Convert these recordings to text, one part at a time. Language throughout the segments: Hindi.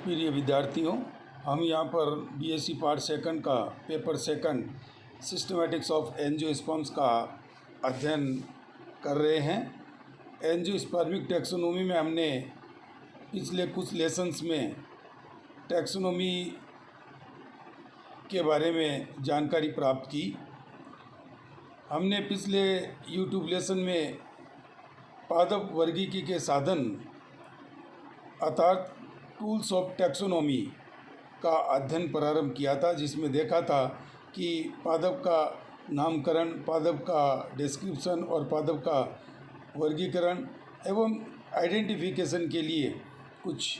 प्रिय विद्यार्थियों, हम यहाँ पर बीएससी पार्ट सेकंड का paper second systematics of angiosperms का अध्ययन कर रहे हैं। एंजियोस्पर्मिक टैक्सोनॉमी में हमने पिछले कुछ लेसन्स में टैक्सोनॉमी के बारे में जानकारी प्राप्त की। हमने पिछले यूट्यूब लेसन में पादप वर्गीकी के साधन अर्थात टूल्स ऑफ टैक्सोनॉमी का अध्ययन प्रारंभ किया था, जिसमें देखा था कि पादप का नामकरण, पादप का डिस्क्रिप्शन और पादप का वर्गीकरण एवं आइडेंटिफिकेशन के लिए कुछ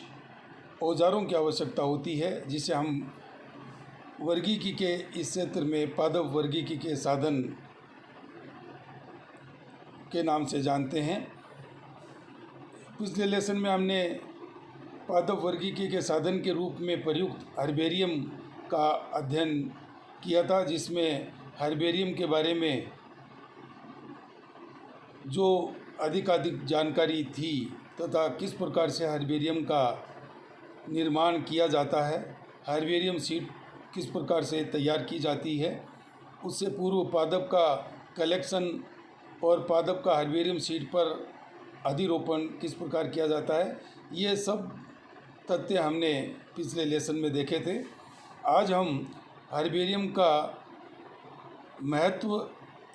औजारों की आवश्यकता होती है, जिसे हम वर्गीकी के इस क्षेत्र में पादप वर्गीकी के साधन के नाम से जानते हैं। पिछले लेसन में हमने पादप वर्गीकी के साधन के रूप में प्रयुक्त हर्बेरियम का अध्ययन किया था, जिसमें हर्बेरियम के बारे में जो अधिकाधिक जानकारी थी तथा किस प्रकार से हर्बेरियम का निर्माण किया जाता है, हर्बेरियम सीड किस प्रकार से तैयार की जाती है, उससे पूर्व पादप का कलेक्शन और पादप का हर्बेरियम सीड पर अधिरोपण किस प्रकार किया जाता है, ये सब तथ्य हमने पिछले लेसन में देखे थे। आज हम हर्बेरियम का महत्व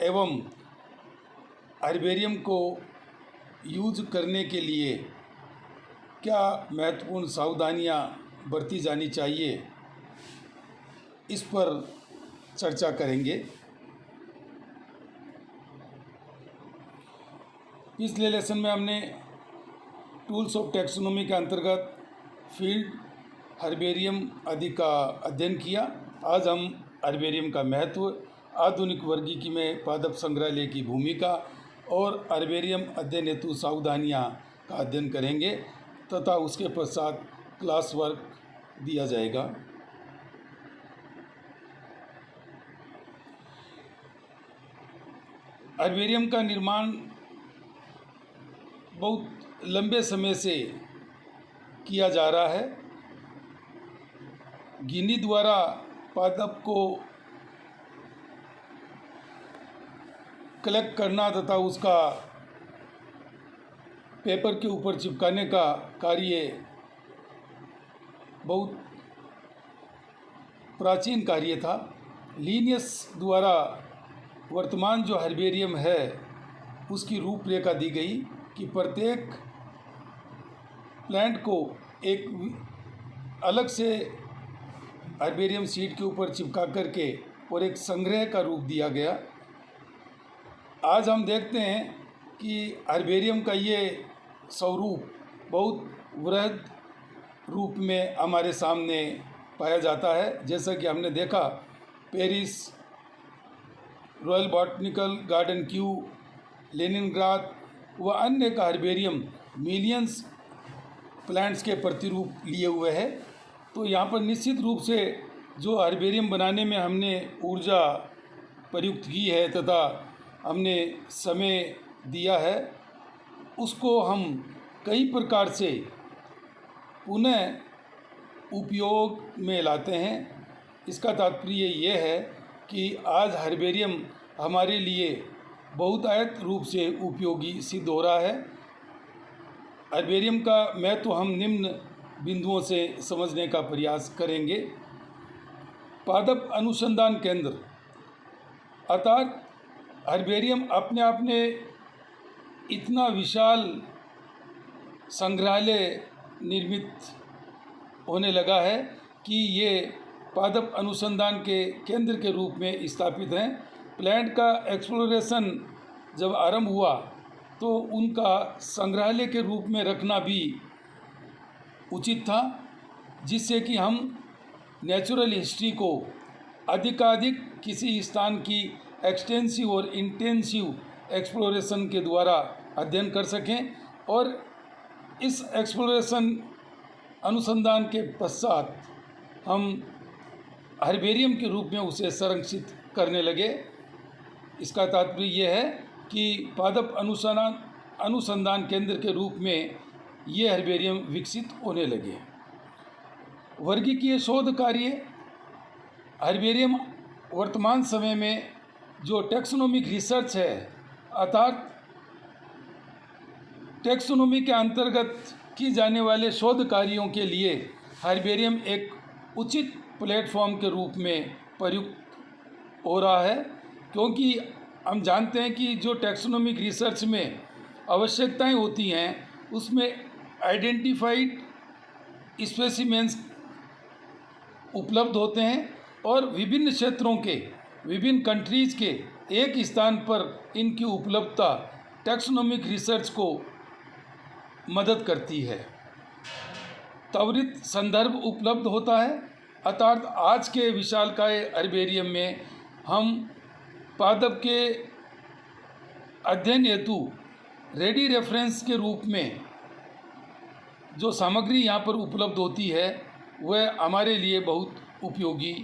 एवं हर्बेरियम को यूज करने के लिए क्या महत्वपूर्ण सावधानियां बरती जानी चाहिए, इस पर चर्चा करेंगे। पिछले लेसन में हमने टूल्स ऑफ टैक्सोनॉमी के अंतर्गत फील्ड हर्बेरियम आदि का अध्ययन किया। आज हम हर्बेरियम का महत्व, आधुनिक वर्गीकी में पादप संग्रहालय की भूमिका और हर्बेरियम अध्ययन हेतु सावधानियां का अध्ययन करेंगे तथा उसके पश्चात क्लास वर्क दिया जाएगा। हर्बेरियम का निर्माण बहुत लंबे समय से किया जा रहा है। गिनी द्वारा पादप को कलेक्ट करना तथा उसका पेपर के ऊपर चिपकाने का कार्य बहुत प्राचीन कार्य था। लिनियस द्वारा वर्तमान जो हर्बेरियम है उसकी रूपरेखा दी गई कि प्रत्येक प्लांट को एक अलग से हर्बेरियम सीड के ऊपर चिपका करके और एक संग्रह का रूप दिया गया। आज हम देखते हैं कि हर्बेरियम का ये स्वरूप बहुत वृहद रूप में हमारे सामने पाया जाता है। जैसा कि हमने देखा Paris, royal botanical garden Q, Leningrad व अन्य का हर्बेरियम मिलियंस प्लांट्स के प्रतिरूप लिए हुए है। तो यहाँ पर निश्चित रूप से जो हर्बेरियम बनाने में हमने ऊर्जा प्रयुक्त की है तथा हमने समय दिया है, उसको हम कई प्रकार से पुनः उपयोग में लाते हैं। इसका तात्पर्य ये है कि आज हर्बेरियम हमारे लिए बहुतायत रूप से उपयोगी सिद्ध हो रहा है। हर्बेरियम का महत्व हम निम्न बिंदुओं से समझने का प्रयास करेंगे। पादप अनुसंधान केंद्र अर्थात हर्बेरियम अपने आप में इतना विशाल संग्रहालय निर्मित होने लगा है कि ये पादप अनुसंधान के केंद्र के रूप में स्थापित हैं। प्लांट का एक्सप्लोरेशन जब आरंभ हुआ तो उनका संग्रहालय के रूप में रखना भी उचित था, जिससे कि हम नेचुरल हिस्ट्री को अधिकाधिक किसी स्थान की एक्सटेंसिव और इंटेंसिव एक्सप्लोरेशन के द्वारा अध्ययन कर सकें और इस एक्सप्लोरेशन अनुसंधान के पश्चात हम हर्बेरियम के रूप में उसे संरक्षित करने लगे। इसका तात्पर्य यह है कि पादप अनुसंधान केंद्र के रूप में ये हर्बेरियम विकसित होने लगे। वर्गीकीय शोध कार्य हर्बेरियम वर्तमान समय में जो टैक्सोनॉमिक रिसर्च है, अर्थात टैक्सोनॉमी के अंतर्गत की जाने वाले शोध कार्यों के लिए हर्बेरियम एक उचित प्लेटफॉर्म के रूप में प्रयुक्त हो रहा है, क्योंकि हम जानते हैं कि जो टैक्सोनॉमिक रिसर्च में आवश्यकताएं होती हैं उसमें आइडेंटिफाइड स्पेसिमेंस उपलब्ध होते हैं और विभिन्न क्षेत्रों के, विभिन्न कंट्रीज़ के एक स्थान पर इनकी उपलब्धता टैक्सोनॉमिक रिसर्च को मदद करती है। त्वरित संदर्भ उपलब्ध होता है, अर्थात आज के विशालकाय हर्बेरियम में हम पादप के अध्ययन हेतु रेडी रेफरेंस के रूप में जो सामग्री यहाँ पर उपलब्ध होती है वह हमारे लिए बहुत उपयोगी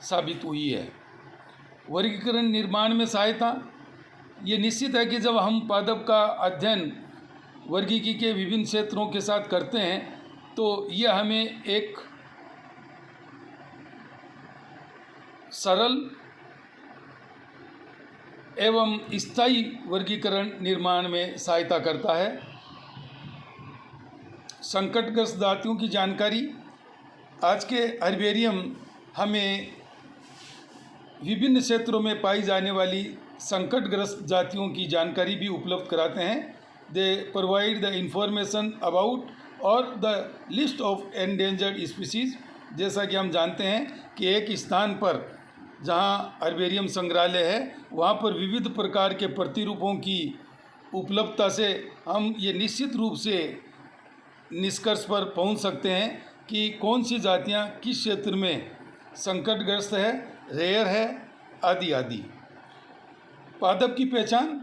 साबित हुई है। वर्गीकरण निर्माण में सहायता, ये निश्चित है कि जब हम पादप का अध्ययन वर्गीकी के विभिन्न क्षेत्रों के साथ करते हैं तो यह हमें एक सरल एवं स्थायी वर्गीकरण निर्माण में सहायता करता है। संकटग्रस्त जातियों की जानकारी, आज के हर्बेरियम हमें विभिन्न क्षेत्रों में पाई जाने वाली संकटग्रस्त जातियों की जानकारी भी उपलब्ध कराते हैं। They provide the information about और the list of endangered species. जैसा कि हम जानते हैं कि एक स्थान पर जहां हर्बेरियम संग्रहालय है वहां पर विविध प्रकार के प्रतिरूपों की उपलब्धता से हम ये निश्चित रूप से निष्कर्ष पर पहुंच सकते हैं कि कौन सी जातियां किस क्षेत्र में संकटग्रस्त है, रेयर है, आदि आदि। पादप की पहचान,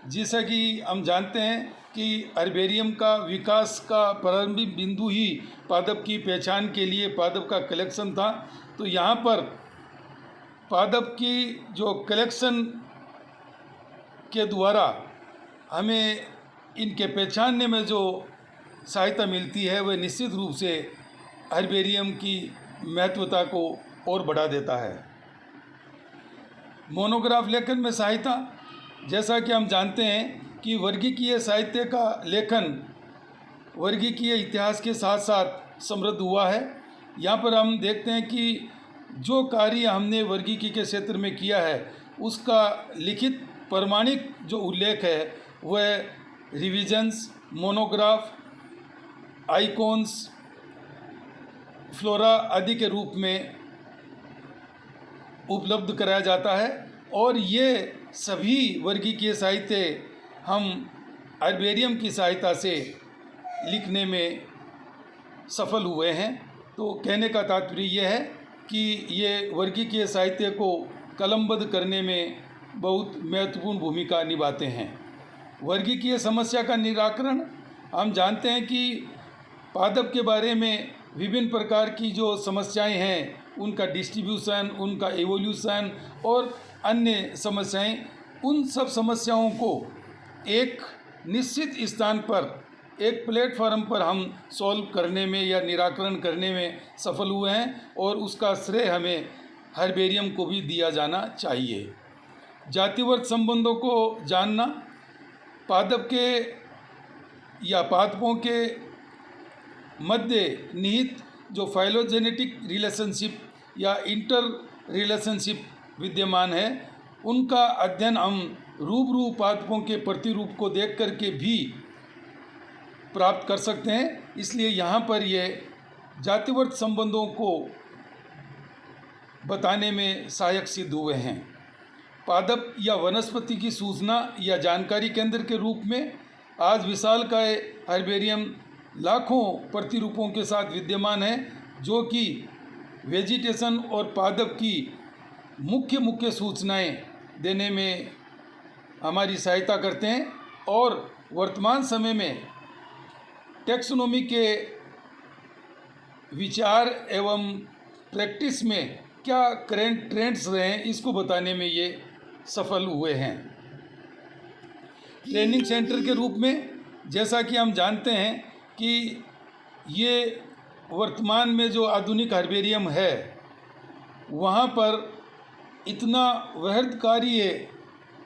जैसा कि हम जानते हैं कि हर्बेरियम का विकास का प्रारंभिक बिंदु ही पादप की पहचान के लिए पादप का कलेक्शन था। तो यहाँ पर पादप की जो कलेक्शन के द्वारा हमें इनके पहचानने में जो सहायता मिलती है वह निश्चित रूप से हर्बेरियम की महत्वता को और बढ़ा देता है। मोनोग्राफ लेखन में सहायता, जैसा कि हम जानते हैं कि वर्गीकीय साहित्य का लेखन वर्गीकीय इतिहास के साथ साथ समृद्ध हुआ है। यहाँ पर हम देखते हैं कि जो कार्य हमने वर्गीकी के क्षेत्र में किया है उसका लिखित प्रमाणिक जो उल्लेख है वह रिविजन्स, मोनोग्राफ, आइकॉन्स, फ्लोरा आदि के रूप में उपलब्ध कराया जाता है और ये सभी वर्गीकीय साहित्य हम हर्बेरियम की सहायता से लिखने में सफल हुए हैं। तो कहने का तात्पर्य यह है कि ये वर्गीकीय साहित्य को कलमबद्ध करने में बहुत महत्वपूर्ण भूमिका निभाते हैं। वर्गीकीय समस्या का निराकरण, हम जानते हैं कि पादप के बारे में विभिन्न प्रकार की जो समस्याएं हैं उनका डिस्ट्रीब्यूशन, उनका एवोल्यूशन और अन्य समस्याएं, उन सब समस्याओं को एक निश्चित स्थान पर, एक प्लेटफॉर्म पर हम सॉल्व करने में या निराकरण करने में सफल हुए हैं और उसका श्रेय हमें हर्बेरियम को भी दिया जाना चाहिए। जातिवर्ग संबंधों को जानना, पादप के या पादपों के मध्य निहित जो फाइलोजेनेटिक रिलेशनशिप या इंटर रिलेशनशिप विद्यमान है उनका अध्ययन हम रूबरू पादपों के प्रतिरूप को देख कर के भी प्राप्त कर सकते हैं। इसलिए यहाँ पर ये जातिवर्ग संबंधों को बताने में सहायक सिद्ध हुए हैं। पादप या वनस्पति की सूचना या जानकारी केंद्र के रूप में आज विशालकाय हर्बेरियम लाखों प्रतिरूपों के साथ विद्यमान है जो कि वेजिटेशन और पादप की मुख्य सूचनाएं देने में हमारी सहायता करते हैं और वर्तमान समय में टैक्सोनॉमी के विचार एवं प्रैक्टिस में क्या करेंट ट्रेंड्स रहे हैं इसको बताने में ये सफल हुए हैं। ट्रेनिंग सेंटर के रूप में, जैसा कि हम जानते हैं कि ये वर्तमान में जो आधुनिक हर्बेरियम है वहाँ पर इतना वृहद कार्य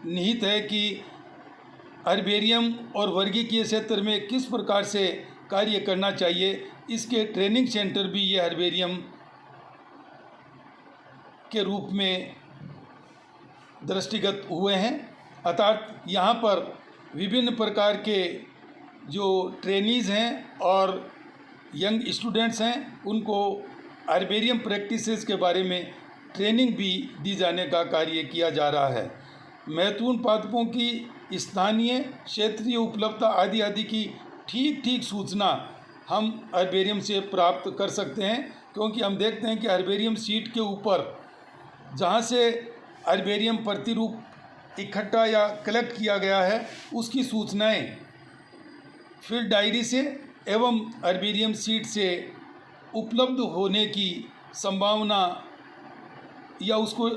निहित है कि हर्बेरियम और वर्गीकीय क्षेत्र में किस प्रकार से कार्य करना चाहिए, इसके ट्रेनिंग सेंटर भी ये हर्बेरियम के रूप में दृष्टिगत हुए हैं। अर्थात यहाँ पर विभिन्न प्रकार के जो ट्रेनीज़ हैं और यंग स्टूडेंट्स हैं उनको हर्बेरियम प्रैक्टिसेस के बारे में ट्रेनिंग भी दी जाने का कार्य किया जा रहा है। महत्वपूर्ण पादपों की स्थानीय क्षेत्रीय उपलब्धता आदि आदि की ठीक सूचना हम हर्बेरियम से प्राप्त कर सकते हैं, क्योंकि हम देखते हैं कि हर्बेरियम शीट के ऊपर जहाँ से हर्बेरियम प्रतिरूप इकट्ठा या कलेक्ट किया गया है उसकी सूचनाएं फील्ड डायरी से एवं हर्बेरियम शीट से उपलब्ध होने की संभावना या उसको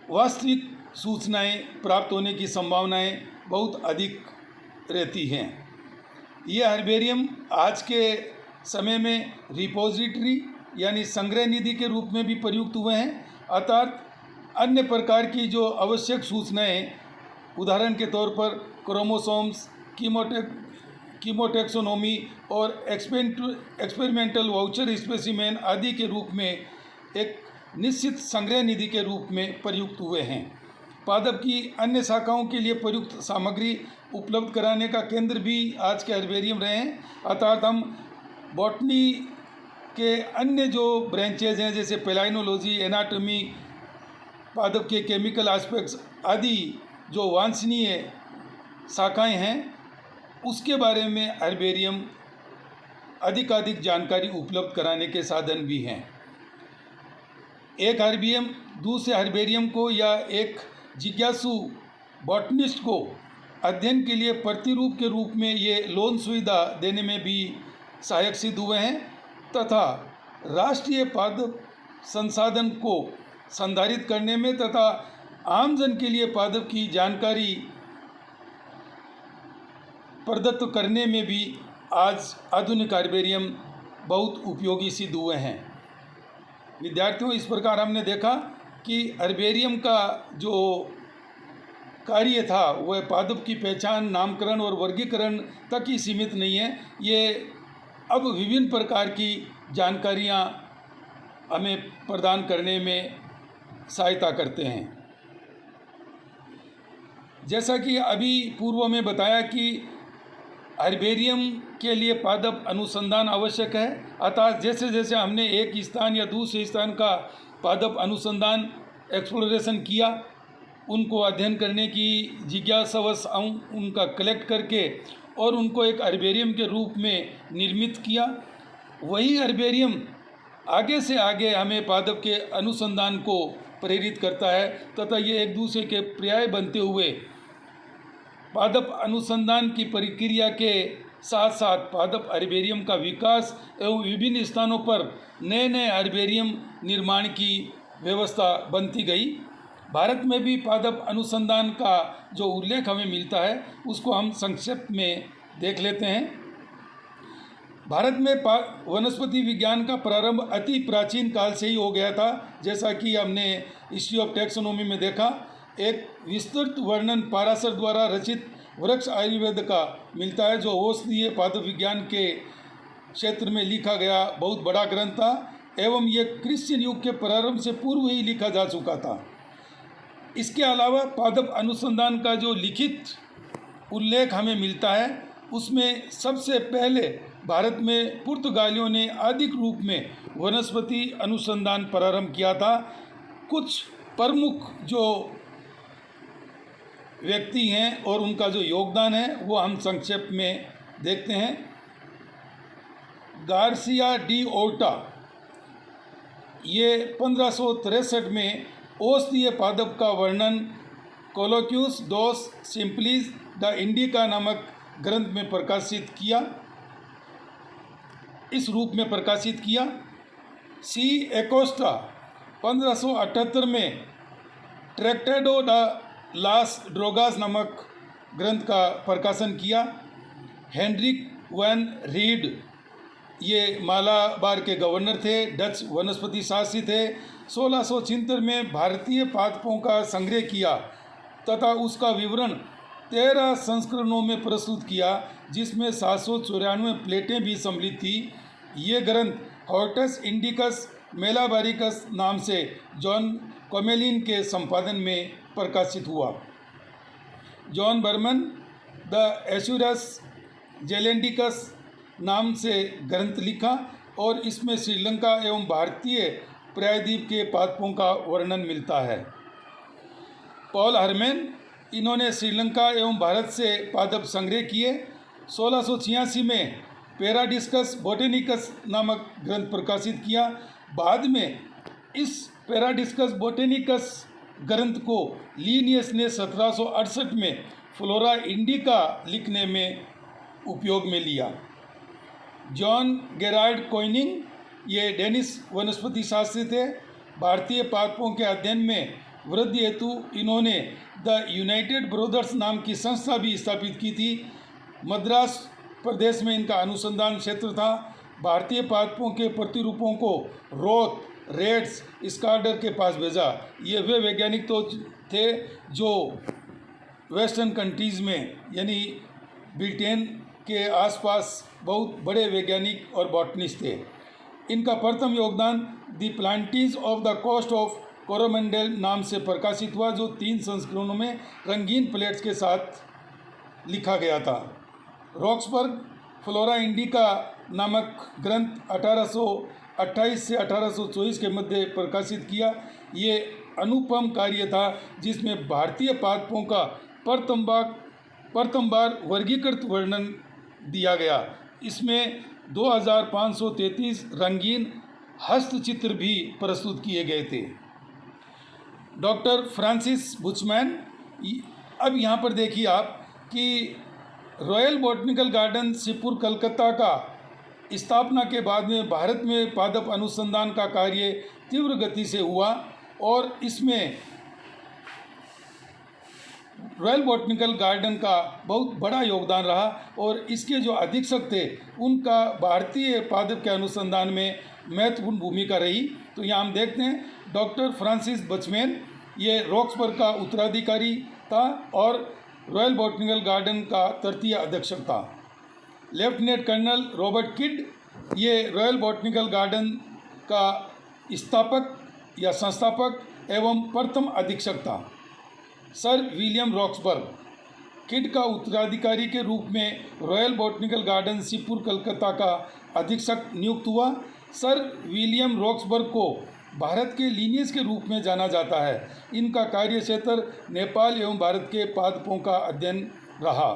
वास्तविक सूचनाएं प्राप्त होने की संभावनाएं बहुत अधिक रहती हैं। ये हर्बेरियम आज के समय में रिपोजिटरी यानी संग्रह निधि के रूप में भी प्रयुक्त हुए हैं। अर्थात अन्य प्रकार की जो आवश्यक सूचनाएं, उदाहरण के तौर पर क्रोमोसोम्स, कीमोटेक्सोनोमी और एक्सपेरिमेंटल वाउचर स्पेसिमेन आदि के रूप में एक निश्चित संग्रह निधि के रूप में प्रयुक्त हुए हैं। पादप की अन्य शाखाओं के लिए प्रयुक्त सामग्री उपलब्ध कराने का केंद्र भी आज के हर्बेरियम रहे हैं। अर्थात हम बॉटनी के अन्य जो ब्रांचेज हैं जैसे पेलाइनोलॉजी, एनाटॉमी, पादप के केमिकल एस्पेक्ट्स आदि जो वांछनीय शाखाएं हैं उसके बारे में हर्बेरियम अधिकाधिक जानकारी उपलब्ध कराने के साधन भी हैं। एक हर्बेरियम दूसरे हर्बेरियम को या एक जिज्ञासु बॉटनिस्ट को अध्ययन के लिए प्रतिरूप के रूप में ये लोन सुविधा देने में भी सहायक सिद्ध हुए हैं तथा राष्ट्रीय पादप संसाधन को संधारित करने में तथा आमजन के लिए पादप की जानकारी प्रदत्त करने में भी आज आधुनिक हर्बेरियम बहुत उपयोगी सिद्ध हुए हैं। विद्यार्थियों, इस प्रकार हमने देखा कि हर्बेरियम का जो कार्य था वह पादप की पहचान, नामकरण और वर्गीकरण तक ही सीमित नहीं है। ये अब विभिन्न प्रकार की जानकारियाँ हमें प्रदान करने में सहायता करते हैं। जैसा कि अभी पूर्व में बताया कि हर्बेरियम के लिए पादप अनुसंधान आवश्यक है। अर्थात जैसे जैसे हमने एक स्थान या दूसरे स्थान का पादप अनुसंधान एक्सप्लोरेशन किया, उनको अध्ययन करने की जिज्ञासावश उनका कलेक्ट करके और उनको एक हर्बेरियम के रूप में निर्मित किया, वही हर्बेरियम आगे से आगे हमें पादप के अनुसंधान को प्रेरित करता है तथा ये एक दूसरे के पर्याय बनते हुए पादप अनुसंधान की प्रक्रिया के साथ साथ पादप हर्बेरियम का विकास एवं विभिन्न स्थानों पर नए नए हर्बेरियम निर्माण की व्यवस्था बनती गई। भारत में भी पादप अनुसंधान का जो उल्लेख हमें मिलता है उसको हम संक्षेप में देख लेते हैं। भारत में वनस्पति विज्ञान का प्रारंभ अति प्राचीन काल से ही हो गया था। जैसा कि हमने हिस्ट्री ऑफ टैक्सोनॉमी में देखा, एक विस्तृत वर्णन पाराशर द्वारा रचित वृक्ष आयुर्वेद का मिलता है, जो औषधीय पादप विज्ञान के क्षेत्र में लिखा गया बहुत बड़ा ग्रंथ था एवं ये क्रिश्चियन युग के प्रारंभ से पूर्व ही लिखा जा चुका था। इसके अलावा पादप अनुसंधान का जो लिखित उल्लेख हमें मिलता है उसमें सबसे पहले भारत में पुर्तगालियों ने आधिक रूप में वनस्पति अनुसंधान प्रारंभ किया था। कुछ प्रमुख जो व्यक्ति हैं और उनका जो योगदान है वो हम संक्षेप में देखते हैं। गार्सिया डी ओर्टा ये 1563 में औषधीय पादप का वर्णन कोलोक्यूस डोस सिंपलिस द इंडिका नामक ग्रंथ में प्रकाशित किया, इस रूप में प्रकाशित किया। सी एकोस्टा 1578 में ट्रैक्टेडो ड लास ड्रोगास नामक ग्रंथ का प्रकाशन किया। हेनरिक वैन रीड ये मालाबार के गवर्नर थे, डच वनस्पति शास्त्री थे। 1676 में भारतीय पादपों का संग्रह किया तथा उसका विवरण 13 संस्करणों में प्रस्तुत किया, जिसमें 794 प्लेटें भी सम्मिलित थी। ये ग्रंथ हॉर्टस इंडिकस मेलाबारिकस नाम से जॉन कोमेलिन के संपादन में प्रकाशित हुआ। जॉन बर्मन द एशुरस जेलेंडिकस नाम से ग्रंथ लिखा और इसमें श्रीलंका एवं भारतीय प्रायद्वीप के पादपों का वर्णन मिलता है। पॉल हरमैन, इन्होंने श्रीलंका एवं भारत से पादप संग्रह किए। 1686 में पैराडिस्कस बोटेनिकस नामक ग्रंथ प्रकाशित किया। बाद में इस पैराडिस्कस बोटेनिकस ग्रंथ को लीनियस ने 1768 में फ्लोरा इंडिका लिखने में उपयोग में लिया। जॉन गेरार्ड कोइनिंग, ये डेनिश वनस्पति शास्त्री थे। भारतीय पादपों के अध्ययन में वृद्धि हेतु इन्होंने द यूनाइटेड ब्रदर्स नाम की संस्था भी स्थापित की थी। मद्रास प्रदेश में इनका अनुसंधान क्षेत्र था। भारतीय पादपों के प्रतिरूपों को रोथ, रेड्स, स्कार्डर के पास भेजा। ये वे वैज्ञानिक तो थे जो वेस्टर्न कंट्रीज़ में यानी ब्रिटेन के आसपास बहुत बड़े वैज्ञानिक और बॉटनिस्ट थे। इनका प्रथम योगदान the plants of the coast of Coromandel नाम से प्रकाशित हुआ, जो 3 संस्करणों में रंगीन प्लेट्स के साथ लिखा गया था। रॉक्सबर्ग फ्लोरा इंडिका नामक ग्रंथ 1828 से 1824 के मध्य प्रकाशित किया। ये अनुपम कार्य था जिसमें भारतीय पादपों का प्रथम बार वर्गीकृत वर्णन दिया गया। इसमें 2533 रंगीन हस्तचित्र भी प्रस्तुत किए गए थे। डॉक्टर फ्रांसिस बुचमैन, अब यहाँ पर देखिए आप कि royal botanical garden Shivpur Calcutta का स्थापना के बाद में भारत में पादप अनुसंधान का कार्य तीव्र गति से हुआ और इसमें रॉयल बॉटनिकल गार्डन का बहुत बड़ा योगदान रहा और इसके जो अधीक्षक थे उनका भारतीय पादप के अनुसंधान में महत्वपूर्ण भूमिका रही। तो यहाँ हम देखते हैं डॉक्टर फ्रांसिस बचमैन, ये रॉक्सबर्ग का उत्तराधिकारी था और रॉयल बॉटनिकल गार्डन का तृतीय अधीक्षक था। लेफ्टिनेंट कर्नल रॉबर्ट किड, ये रॉयल बॉटनिकल गार्डन का स्थापक या संस्थापक एवं प्रथम अधीक्षक था। सर विलियम रॉक्सबर्ग, किड का उत्तराधिकारी के रूप में royal botanical garden Shivpur Calcutta का अधीक्षक नियुक्त हुआ। सर विलियम रॉक्सबर्ग को भारत के लीनियस के रूप में जाना जाता है। इनका कार्य क्षेत्र नेपाल एवं भारत के पादपों का अध्ययन रहा।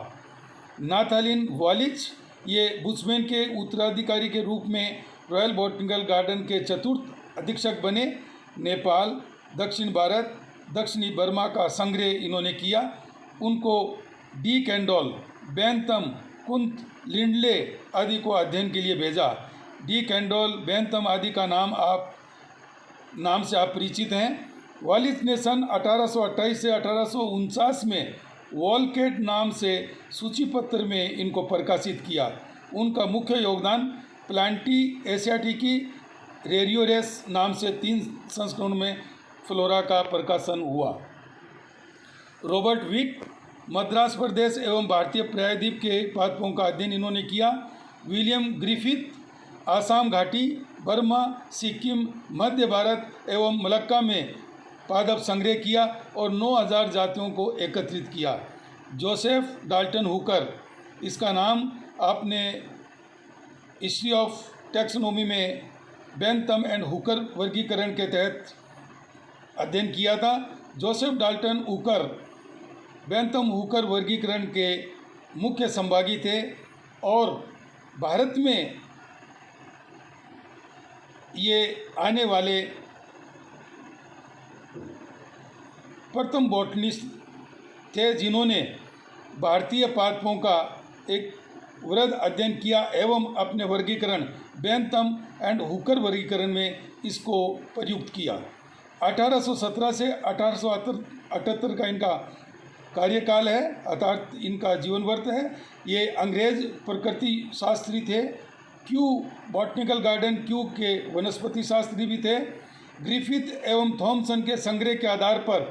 नाथालिन वालिच, ये बुचमैन के उत्तराधिकारी के रूप में रॉयल बॉटनिकल गार्डन के चतुर्थ अधीक्षक बने। नेपाल, दक्षिण भारत, दक्षिणी बर्मा का संग्रह इन्होंने किया। उनको डी कैंडोल, बैंथम, कुंत, लिंडले आदि को अध्ययन के लिए भेजा। डी कैंडोल, बैंथम आदि का नाम से आप परिचित हैं। वालिस ने सन 1828 से 1849 में वॉलकेट नाम से सूचीपत्र में इनको प्रकाशित किया। उनका मुख्य योगदान प्लांटी एशियाटिकी रेरियोरेस नाम से 3 संस्करणों में फ्लोरा का प्रकाशन हुआ। रॉबर्ट विक, मद्रास प्रदेश एवं भारतीय प्रायद्वीप के पादपों का अध्ययन इन्होंने किया। विलियम ग्रिफिथ, आसाम घाटी, बर्मा, सिक्किम, मध्य भारत एवं मलक्का में पादप संग्रह किया और 9000 जातियों को एकत्रित किया। जोसेफ डाल्टन हुकर, इसका नाम आपने हिस्ट्री ऑफ टैक्सोनॉमी में बैंथम एंड हुकर वर्गीकरण के तहत अध्ययन किया था। Joseph Dalton Hooker Bentham Hooker वर्गीकरण के मुख्य संभागी थे और भारत में ये आने वाले प्रथम बॉटनिस्ट थे जिन्होंने भारतीय पादपों का एक वृहद अध्ययन किया एवं अपने वर्गीकरण बैंथम एंड हुकर वर्गीकरण में इसको प्रयुक्त किया। 1817 से 1878 का इनका कार्यकाल है, अर्थात इनका जीवन वर्ष है। ये अंग्रेज प्रकृति शास्त्री थे क्यू बॉटनिकल गार्डन क्यू के वनस्पति शास्त्री भी थे। ग्रिफिथ एवं थॉमसन के संग्रह के आधार पर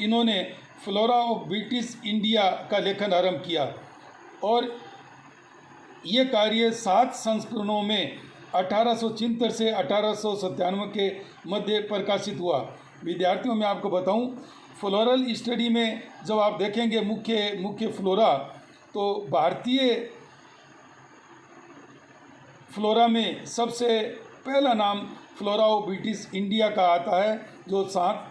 इन्होंने फ्लोरा ऑफ ब्रिटिश इंडिया का लेखन आरंभ किया और ये कार्य 7 संस्करणों में 1873 से 1897 के मध्य प्रकाशित हुआ। विद्यार्थियों, मैं आपको बताऊं, फ्लोरल स्टडी में जब आप देखेंगे मुख्य फ्लोरा, तो भारतीय फ्लोरा में सबसे पहला नाम फ्लोरा ऑफ ब्रिटिश इंडिया का आता है, जो 7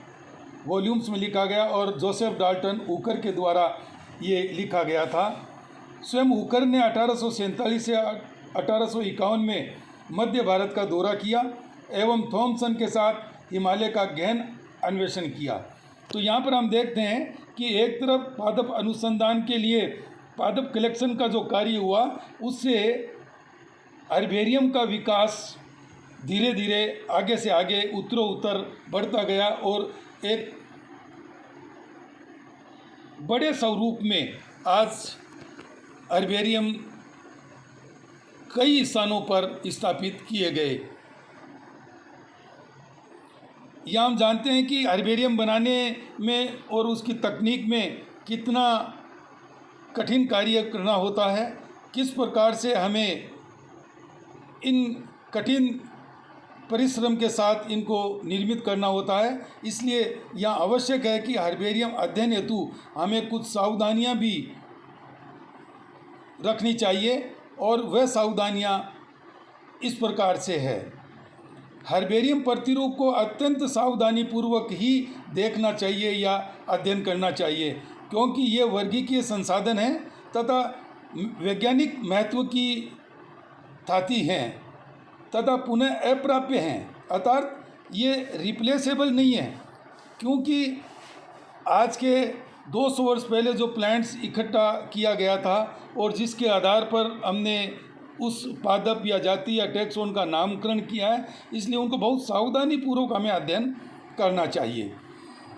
वॉल्यूम्स में लिखा गया और जोसेफ डाल्टन हुकर के द्वारा ये लिखा गया था। स्वयं हुकर ने 1847 से 1851 में मध्य भारत का दौरा किया एवं थॉमसन के साथ हिमालय का गहन अन्वेषण किया। तो यहाँ पर हम देखते हैं कि एक तरफ पादप अनुसंधान के लिए पादप कलेक्शन का जो कार्य हुआ, उससे हर्बेरियम का विकास धीरे धीरे आगे से आगे उत्तरोत्तर बढ़ता गया और एक बड़े स्वरूप में आज हर्बेरियम कई स्थानों पर स्थापित किए गए। यह हम जानते हैं कि हर्बेरियम बनाने में और उसकी तकनीक में कितना कठिन कार्य करना होता है, किस प्रकार से हमें इन कठिन परिश्रम के साथ इनको निर्मित करना होता है। इसलिए यह आवश्यक है कि हर्बेरियम अध्ययन हेतु हमें कुछ सावधानियां भी रखनी चाहिए और वह सावधानियां इस प्रकार से है। हर्बेरियम प्रतिरूप को अत्यंत सावधानीपूर्वक ही देखना चाहिए या अध्ययन करना चाहिए, क्योंकि ये वर्गीकीय संसाधन हैं तथा वैज्ञानिक महत्व की धाती हैं तथा पुनः अप्राप्य हैं, अर्थात ये रिप्लेसेबल नहीं है। क्योंकि आज के 200 वर्ष पहले जो प्लांट्स इकट्ठा किया गया था और जिसके आधार पर हमने उस पादप या जाति या टैक्सोन का नामकरण किया है, इसलिए उनको बहुत सावधानीपूर्वक हमें अध्ययन करना चाहिए।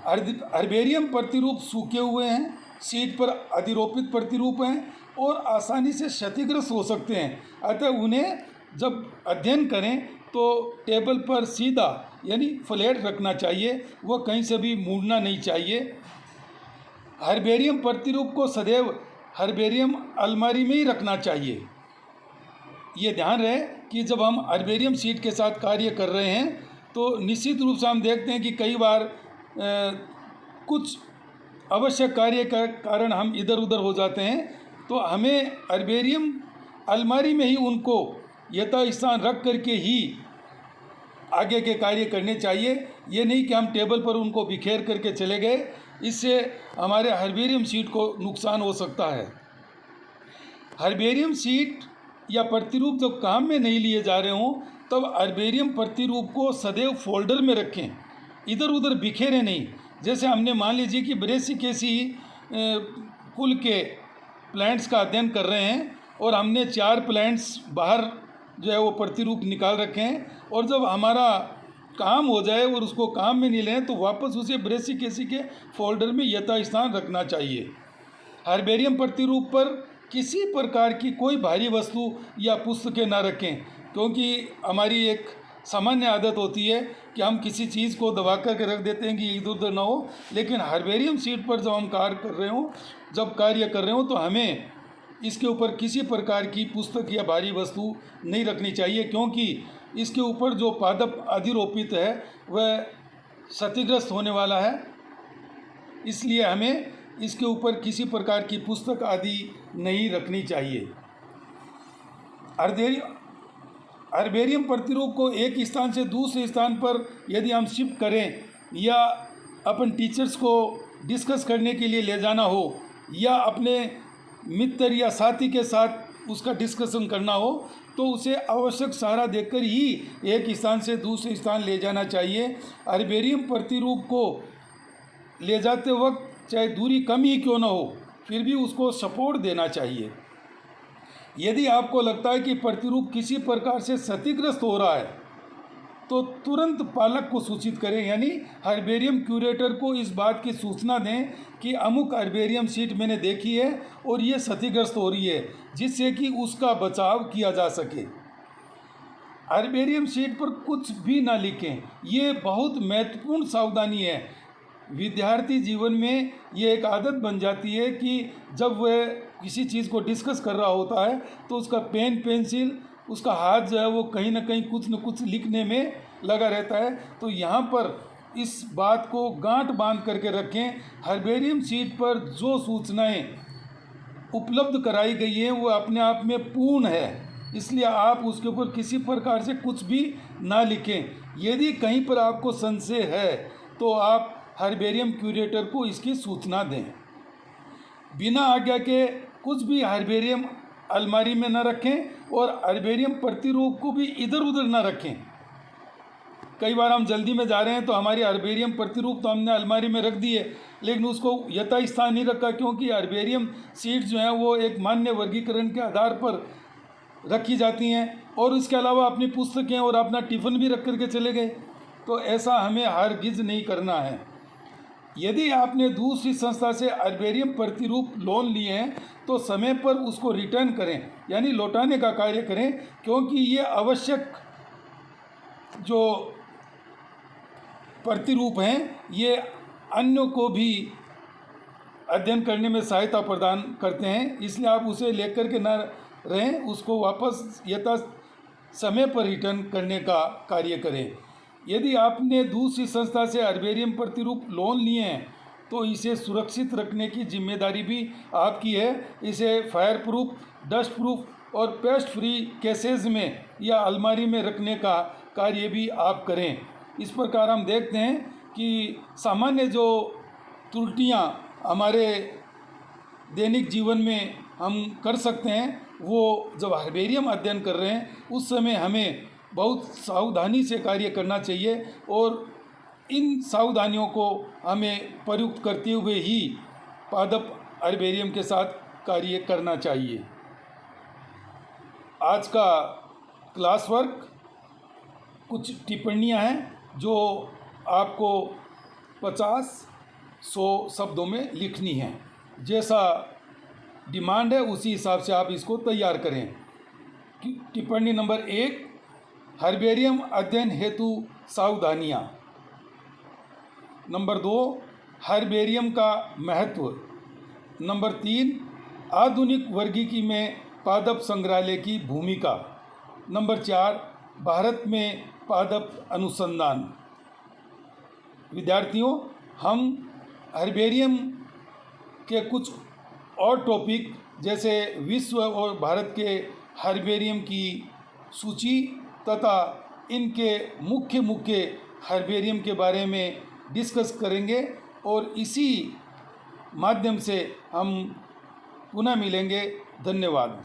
हर्बेरियम प्रतिरूप सूखे हुए हैं, सीट पर अधिरोपित प्रतिरूप हैं और आसानी से क्षतिग्रस्त हो सकते हैं, अतः उन्हें जब अध्ययन करें तो टेबल पर सीधा यानी फ्लैट रखना चाहिए, वह कहीं से भी मुड़ना नहीं चाहिए। हर्बेरियम प्रतिरूप को सदैव हर्बेरियम अलमारी में ही रखना चाहिए। ये ध्यान रहे कि जब हम हर्बेरियम शीट के साथ कार्य कर रहे हैं तो निश्चित रूप से हम देखते हैं कि कई बार कुछ आवश्यक कार्य का कारण हम इधर उधर हो जाते हैं, तो हमें हर्बेरियम अलमारी में ही उनको यथास्थान रख करके ही आगे के कार्य करने चाहिए। ये नहीं कि हम टेबल पर उनको बिखेर करके चले गए, इससे हमारे हर्बेरियम शीट को नुकसान हो सकता है। हर्बेरियम शीट या प्रतिरूप जब काम में नहीं लिए जा रहे हों तब हर्बेरियम प्रतिरूप को सदैव फोल्डर में रखें, इधर उधर बिखेरें नहीं। जैसे हमने मान लीजिए कि ब्रेसिकेसी कुल के प्लांट्स का अध्ययन कर रहे हैं और हमने 4 प्लांट्स बाहर जो है वो प्रतिरूप निकाल रखे हैं, और जब हमारा काम हो जाए और उसको काम में नहीं लें तो वापस उसे ब्रेसिकेसी के फोल्डर में यथास्थान रखना चाहिए। हर्बेरियम प्रतिरूप पर किसी प्रकार की कोई भारी वस्तु या पुस्तकें ना रखें, क्योंकि हमारी एक सामान्य आदत होती है कि हम किसी चीज़ को दबा करके रख देते हैं कि इधर उधर ना हो, लेकिन हर्बेरियम शीट पर जब हम कार्य कर रहे हो तो हमें इसके ऊपर किसी प्रकार की पुस्तक या भारी वस्तु नहीं रखनी चाहिए, क्योंकि इसके ऊपर जो पादप अधिरोपित है वह क्षतिग्रस्त होने वाला है। इसलिए हमें इसके ऊपर किसी प्रकार की पुस्तक आदि नहीं रखनी चाहिए। हर्बेरियम प्रतिरूप को एक स्थान से दूसरे स्थान पर यदि हम शिफ्ट करें या अपन टीचर्स को डिस्कस करने के लिए ले जाना हो या अपने मित्र या साथी के साथ उसका डिस्कशन करना हो तो उसे आवश्यक सहारा देकर ही एक स्थान से दूसरे स्थान ले जाना चाहिए। हर्बेरियम प्रतिरूप को ले जाते वक्त चाहे दूरी कम ही क्यों ना हो, फिर भी उसको सपोर्ट देना चाहिए। यदि आपको लगता है कि प्रतिरूप किसी प्रकार से क्षतिग्रस्त हो रहा है तो तुरंत पालक को सूचित करें, यानी हर्बेरियम क्यूरेटर को इस बात की सूचना दें कि अमुक हर्बेरियम शीट मैंने देखी है और ये क्षतिग्रस्त हो रही है, जिससे कि उसका बचाव किया जा सके। हर्बेरियम शीट पर कुछ भी ना लिखें। ये बहुत महत्वपूर्ण सावधानी है। विद्यार्थी जीवन में ये एक आदत बन जाती है कि जब वह किसी चीज़ को डिस्कस कर रहा होता है तो उसका पेन पेंसिल, उसका हाथ जो है वो कहीं ना कहीं कुछ न कुछ लिखने में लगा रहता है। तो यहाँ पर इस बात को गांठ बांध करके रखें, हर्बेरियम शीट पर जो सूचनाएं उपलब्ध कराई गई हैं वो अपने आप में पूर्ण है, इसलिए आप उसके ऊपर किसी प्रकार से कुछ भी ना लिखें। यदि कहीं पर आपको संशय है तो आप हर्बेरियम क्यूरेटर को इसकी सूचना दें। बिना आज्ञा के कुछ भी हर्बेरियम अलमारी में न रखें और हर्बेरियम प्रतिरूप को भी इधर उधर न रखें। कई बार हम जल्दी में जा रहे हैं तो हमारी हर्बेरियम प्रतिरूप तो हमने अलमारी में रख दी है, लेकिन उसको यथास्थान नहीं रखा, क्योंकि हर्बेरियम सीट जो हैं वो एक मान्य वर्गीकरण के आधार पर रखी जाती हैं और इसके अलावा अपनी पुस्तकें और अपना टिफ़िन भी रख करके चले गए। तो ऐसा हमें हरगिज़ नहीं करना है। यदि आपने दूसरी संस्था से हर्बेरियम प्रतिरूप लोन लिए हैं तो समय पर उसको रिटर्न करें, यानी लौटाने का कार्य करें, क्योंकि ये आवश्यक जो प्रतिरूप हैं ये अन्यों को भी अध्ययन करने में सहायता प्रदान करते हैं, इसलिए आप उसे लेकर के न रहें, उसको वापस यथा समय पर रिटर्न करने का कार्य करें। यदि आपने दूसरी संस्था से हर्बेरियम प्रतिरूप लोन लिए हैं तो इसे सुरक्षित रखने की जिम्मेदारी भी आपकी है। इसे फायर प्रूफ, डस्ट प्रूफ और पेस्ट फ्री केसेस में या अलमारी में रखने का कार्य भी आप करें। इस प्रकार हम देखते हैं कि सामान्य जो त्रुटियां हमारे दैनिक जीवन में हम कर सकते हैं, वो जब हर्बेरियम अध्ययन कर रहे हैं उस समय हमें बहुत सावधानी से कार्य करना चाहिए और इन सावधानियों को हमें प्रयुक्त करते हुए ही पादप हर्बेरियम के साथ कार्य करना चाहिए। आज का क्लास वर्क कुछ टिप्पणियां हैं जो आपको 50-100 शब्दों में लिखनी हैं। जैसा डिमांड है उसी हिसाब से आप इसको तैयार करें। टिप्पणी नंबर 1, हर्बेरियम अध्ययन हेतु सावधानियाँ। नंबर 2, हर्बेरियम का महत्व। नंबर 3, आधुनिक वर्गीकी में पादप संग्रहालय की भूमिका। नंबर 4, भारत में पादप अनुसंधान। विद्यार्थियों, हम हर्बेरियम के कुछ और टॉपिक जैसे विश्व और भारत के हर्बेरियम की सूची तथा इनके मुख्य हर्बेरियम के बारे में डिस्कस करेंगे और इसी माध्यम से हम पुनः मिलेंगे। धन्यवाद।